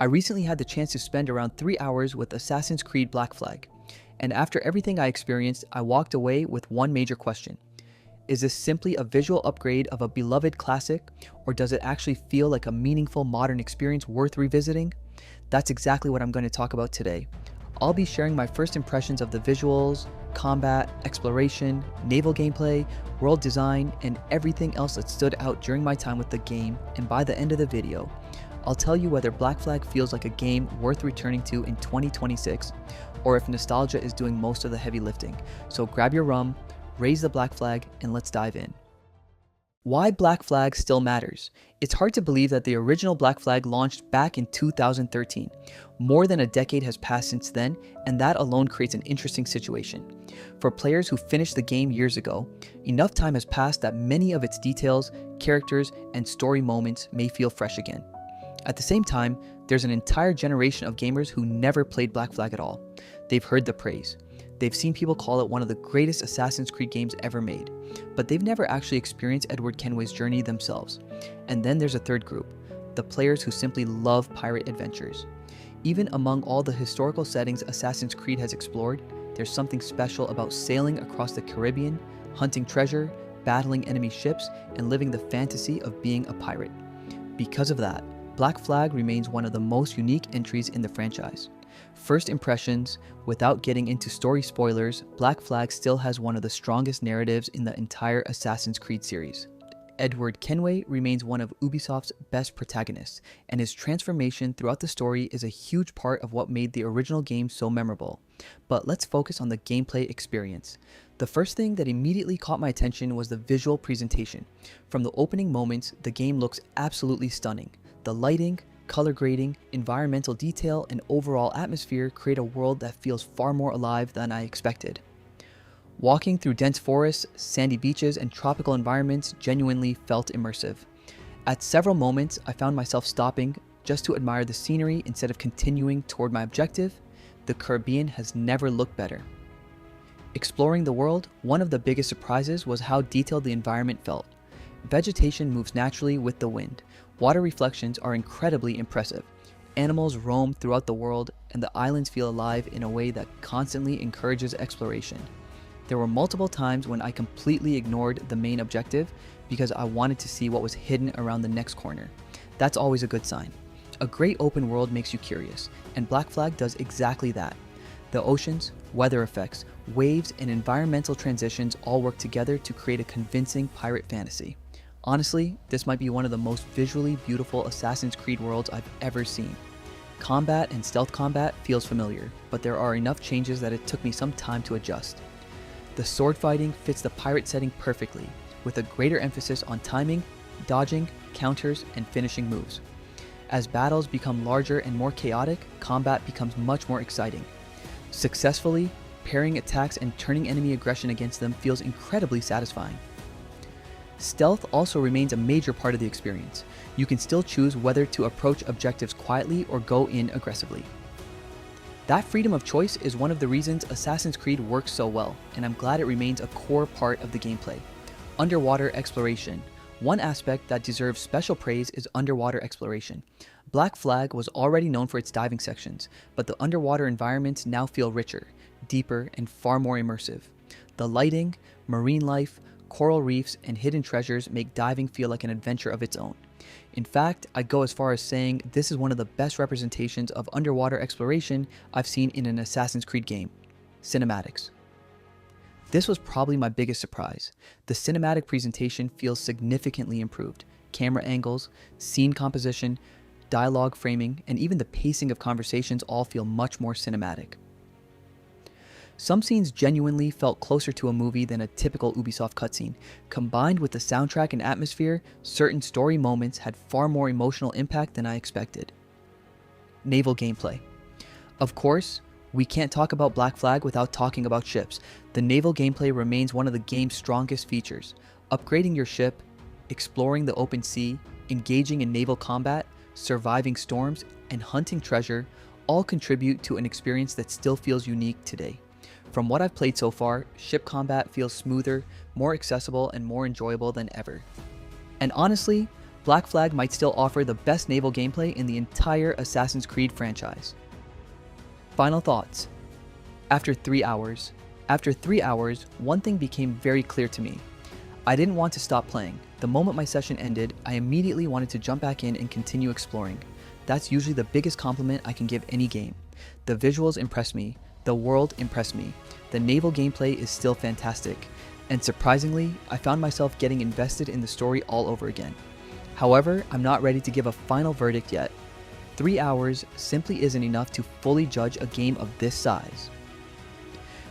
I recently had the chance to spend around 3 hours with Assassin's Creed Black Flag, and after everything I experienced, I walked away with one major question. Is this simply a visual upgrade of a beloved classic, or does it actually feel like a meaningful modern experience worth revisiting? That's exactly what I'm going to talk about today. I'll be sharing my first impressions of the visuals, combat, exploration, naval gameplay, world design, and everything else that stood out during my time with the game, and by the end of the video, I'll tell you whether Black Flag feels like a game worth returning to in 2026, or if nostalgia is doing most of the heavy lifting. So grab your rum, raise the Black Flag, and let's dive in. Why Black Flag still matters. It's hard to believe that the original Black Flag launched back in 2013. More than a decade has passed since then, and that alone creates an interesting situation. For players who finished the game years ago, enough time has passed that many of its details, characters, and story moments may feel fresh again. At the same time, there's an entire generation of gamers who never played Black Flag at all. They've heard the praise. They've seen people call it one of the greatest Assassin's Creed games ever made, but they've never actually experienced Edward Kenway's journey themselves. And then there's a third group, the players who simply love pirate adventures. Even among all the historical settings Assassin's Creed has explored, there's something special about sailing across the Caribbean, hunting treasure, battling enemy ships, and living the fantasy of being a pirate. Because of that, Black Flag remains one of the most unique entries in the franchise. First impressions, without getting into story spoilers, Black Flag still has one of the strongest narratives in the entire Assassin's Creed series. Edward Kenway remains one of Ubisoft's best protagonists, and his transformation throughout the story is a huge part of what made the original game so memorable. But let's focus on the gameplay experience. The first thing that immediately caught my attention was the visual presentation. From the opening moments, the game looks absolutely stunning. The lighting, color grading, environmental detail, and overall atmosphere create a world that feels far more alive than I expected. Walking through dense forests, sandy beaches, and tropical environments genuinely felt immersive. At several moments, I found myself stopping just to admire the scenery instead of continuing toward my objective. The Caribbean has never looked better. Exploring the world, one of the biggest surprises was how detailed the environment felt. Vegetation moves naturally with the wind. Water reflections are incredibly impressive. Animals roam throughout the world, and the islands feel alive in a way that constantly encourages exploration. There were multiple times when I completely ignored the main objective because I wanted to see what was hidden around the next corner. That's always a good sign. A great open world makes you curious, and Black Flag does exactly that. The oceans, weather effects, waves, and environmental transitions all work together to create a convincing pirate fantasy. Honestly, this might be one of the most visually beautiful Assassin's Creed worlds I've ever seen. Combat and stealth combat feels familiar, but there are enough changes that it took me some time to adjust. The sword fighting fits the pirate setting perfectly, with a greater emphasis on timing, dodging, counters, and finishing moves. As battles become larger and more chaotic, combat becomes much more exciting. Successfully parrying attacks and turning enemy aggression against them feels incredibly satisfying. Stealth also remains a major part of the experience. You can still choose whether to approach objectives quietly or go in aggressively. That freedom of choice is one of the reasons Assassin's Creed works so well, and I'm glad it remains a core part of the gameplay. Underwater exploration. One aspect that deserves special praise is underwater exploration. Black Flag was already known for its diving sections, but the underwater environments now feel richer, deeper, and far more immersive. The lighting, marine life, coral reefs, and hidden treasures make diving feel like an adventure of its own. In fact, I'd go as far as saying this is one of the best representations of underwater exploration I've seen in an Assassin's Creed game. Cinematics. This was probably my biggest surprise. The cinematic presentation feels significantly improved. Camera angles, scene composition, dialogue framing, and even the pacing of conversations all feel much more cinematic. Some scenes genuinely felt closer to a movie than a typical Ubisoft cutscene. Combined with the soundtrack and atmosphere, certain story moments had far more emotional impact than I expected. Naval gameplay. Of course, we can't talk about Black Flag without talking about ships. The naval gameplay remains one of the game's strongest features. Upgrading your ship, exploring the open sea, engaging in naval combat, surviving storms, and hunting treasure all contribute to an experience that still feels unique today. From what I've played so far, ship combat feels smoother, more accessible, and more enjoyable than ever. And honestly, Black Flag might still offer the best naval gameplay in the entire Assassin's Creed franchise. Final thoughts. After 3 hours, one thing became very clear to me. I didn't want to stop playing. The moment my session ended, I immediately wanted to jump back in and continue exploring. That's usually the biggest compliment I can give any game. The visuals impressed me, the world impressed me, the naval gameplay is still fantastic, and surprisingly, I found myself getting invested in the story all over again. However, I'm not ready to give a final verdict yet. 3 hours simply isn't enough to fully judge a game of this size.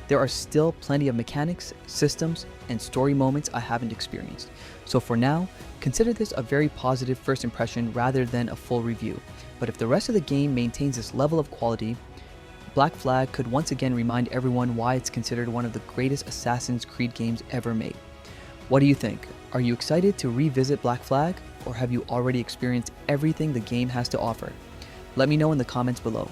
There are still plenty of mechanics, systems, and story moments I haven't experienced. So for now, consider this a very positive first impression rather than a full review. But if the rest of the game maintains this level of quality, Black Flag could once again remind everyone why it's considered one of the greatest Assassin's Creed games ever made. What do you think? Are you excited to revisit Black Flag, or have you already experienced everything the game has to offer? Let me know in the comments below.